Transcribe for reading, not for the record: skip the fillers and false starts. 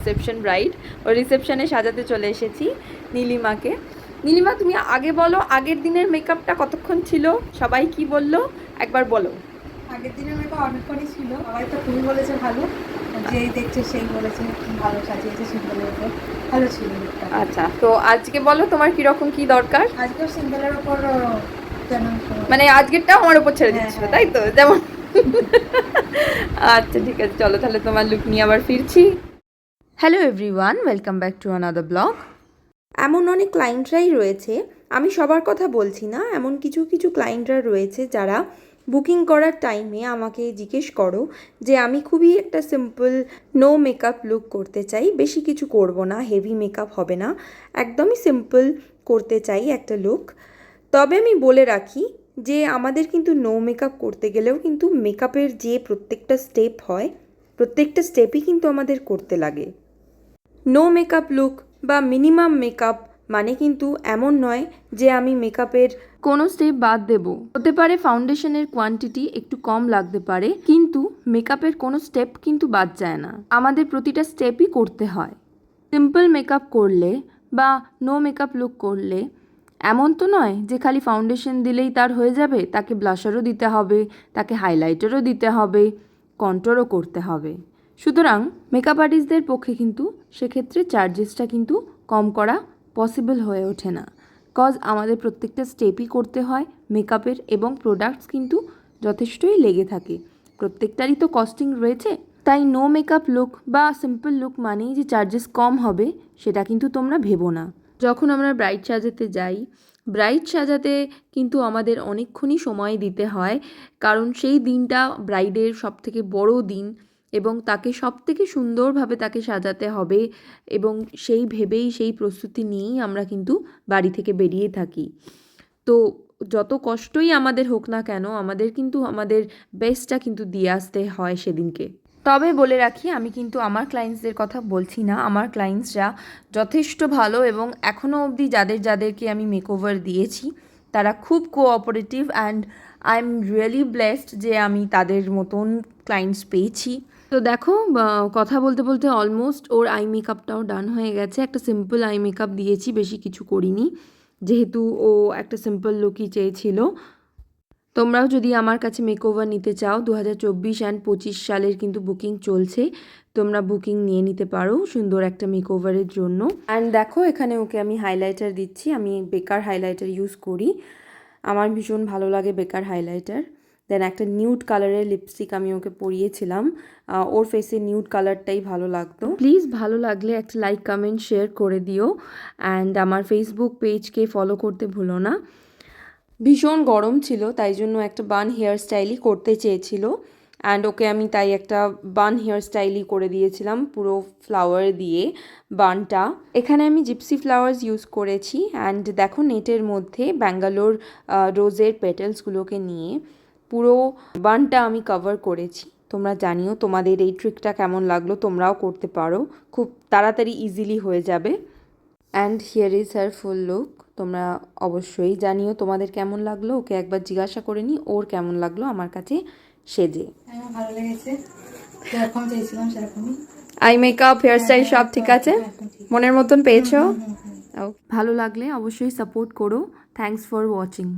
Reception bride, ওই রিসেপশনে সাজাতে চলে এসেছি নীলিমাকে। নীলিমা, তুমি আগে বলো আগের দিনের মেকআপটা কতক্ষণ ছিল, সবাই কি বললো একবার বলো। আগের দিনের মেকআপ অনেকক্ষণই ছিল, সবাই তো তুমি বলেছে ভালো, যেই দেখছে সেই বলেছে ভালো সাজিয়েছে, সিম্পলের উপর ভালো ছিল লুকটা। আচ্ছা, তো আজকে বলো তোমার কিরকম কি দরকার। আজকেও সিম্পলের ওপর যেন মানে আজকেরটা আমার উপর ছেড়ে হ্যাঁ, দিচ্ছিল, হ্যাঁ। তাই তো? যেমন আচ্ছা ঠিক আছে, চলো তাহলে তোমার লুক নিয়ে আবার ফিরছি। Hello everyone, welcome back to another blog. এমন অনেক ক্লায়েন্টরাই রয়েছে, আমি সবার কথা বলছি না, এমন কিছু কিছু ক্লায়েন্টরা রয়েছে যারা বুকিং করার টাইমে আমাকে জিজ্ঞেস করো যে আমি খুবই একটা সিম্পল নো মেকআপ লুক করতে চাই, বেশি কিছু করব না, হেভি মেকআপ হবে না, একদমই সিম্পল করতে চাই একটা লুক। তবে আমি বলে রাখি যে আমাদের কিন্তু নো মেকআপ করতে গেলেও কিন্তু মেকআপের যে প্রত্যেকটা স্টেপ হয়, প্রত্যেকটা স্টেপই কিন্তু আমাদের করতে লাগে। নো মেকআপ লুক বা মিনিমাম মেকআপ মানে কিন্তু এমন নয় যে আমি মেকআপের কোনো স্টেপ বাদ দেব। হতে পারে ফাউন্ডেশনের কোয়ান্টিটি একটু কম লাগতে পারে, কিন্তু মেকআপের কোনো স্টেপ কিন্তু বাদ যায় না, আমাদের প্রতিটা স্টেপই করতে হয়। সিম্পল মেকআপ করলে বা নো মেকআপ লুক করলে এমন তো নয় যে খালি ফাউন্ডেশন দিলেই তার হয়ে যাবে, তাকে ব্লাশারও দিতে হবে, তাকে হাইলাইটারও দিতে হবে, কন্ট্রোরও করতে হবে। সুতরাং মেকআপ আর্টিস্টদের পক্ষে কিন্তু সেক্ষেত্রে চার্জেসটা কিন্তু কম করা পসিবল হয়ে ওঠে না, কজ আমাদের প্রত্যেকটা স্টেপই করতে হয় মেকআপের, এবং প্রোডাক্টস কিন্তু যথেষ্টই লেগে থাকে, প্রত্যেকটারই তো কস্টিং রয়েছে। তাই নো মেকআপ লুক বা সিম্পল লুক মানেই যে চার্জেস কম হবে সেটা কিন্তু তোমরা ভেবো না। যখন আমরা ব্রাইড সাজাতে যাই, ব্রাইড সাজাতে কিন্তু আমাদের অনেকক্ষণই সময় দিতে হয়, কারণ সেই দিনটা ব্রাইডের সবথেকে বড় দিন এবং তাকে সবথেকে সুন্দরভাবে তাকে সাজাতে হবে, এবং সেই ভেবেই সেই প্রস্তুতি নিয়েই আমরা কিন্তু বাড়ি থেকে বেরিয়ে থাকি। তো যত কষ্টই আমাদের হোক না কেন, আমাদের কিন্তু আমাদের বেস্টটা কিন্তু দিয়ে আসতে হয় সেদিনকে। তবে বলে রাখি, আমি কিন্তু আমার ক্লায়েন্টসদের কথা বলছি না, আমার ক্লায়েন্টসরা যথেষ্ট ভালো, এবং এখনও অবধি যাদেরকে আমি মেকওভার দিয়েছি তারা খুব cooperative, and I am really blessed যে আমি তাদের মতন ক্লায়েন্টস পেয়েছি। তো দেখো, কথা বলতে বলতে অলমোস্ট ওর আই মেকআপটাও ডান হয়ে গেছে। একটা সিম্পল আই মেকআপ দিয়েছি, বেশি কিছু করিনি, যেহেতু ও একটা সিম্পল লুকই চেয়েছিল। তোমরাও যদি আমার কাছে মেকওভার নিতে চাও, 2024 অ্যান্ড 25 সালের কিন্তু বুকিং চলছে, তোমরা বুকিং নিয়ে নিতে পারো সুন্দর একটা মেকওভারের জন্য। অ্যান্ড দেখো এখানে ওকে আমি হাইলাইটার দিচ্ছি, আমি বেকার হাইলাইটার ইউজ করি, আমার ভীষণ ভালো লাগে বেকার হাইলাইটার। দেন একটা নিউড কালারের লিপস্টিক আমি ওকে পরিয়েছিলাম, ওর ফেসে নিউড কালারটাই ভালো লাগতো। প্লিজ ভালো লাগলে একটা লাইক কমেন্ট শেয়ার করে দিও, অ্যান্ড আমার ফেসবুক পেজকে ফলো করতে ভুলো না। ভীষণ গরম ছিল, তাই জন্য একটা বান হেয়ার স্টাইলই করতে চেয়েছিল, অ্যান্ড ওকে আমি তাই একটা বান হেয়ার স্টাইলই করে দিয়েছিলাম পুরো ফ্লাওয়ার দিয়ে বানটা। এখানে আমি জিপসি ফ্লাওয়ার্স ইউজ করেছি, অ্যান্ড দেখো নেটের মধ্যে ব্যাঙ্গালোর রোজের পেটেলসগুলোকে নিয়ে পুরো বানটা আমি কভার করেছি। তোমরা জানিও তোমাদের এই ট্রিকটা কেমন লাগলো, তোমরাও করতে পারো, খুব তাড়াতাড়ি ইজিলি হয়ে যাবে। And here is her full look. তোমরা অবশ্যই জানিও তোমাদের কেমন লাগলো, ওকে একবার জিজ্ঞাসা করে নিই ওর কেমন লাগলো আমার কাছে সেজে। আমার ভালো লেগেছে, যেরকম চেয়েছিলাম সেরকমই। আই মেকআপ, হেয়ার স্টাইল সব ঠিক আছে, মনের মতন পেয়েছো? ভালো লাগলে অবশ্যই সাপোর্ট করো। Thanks for watching.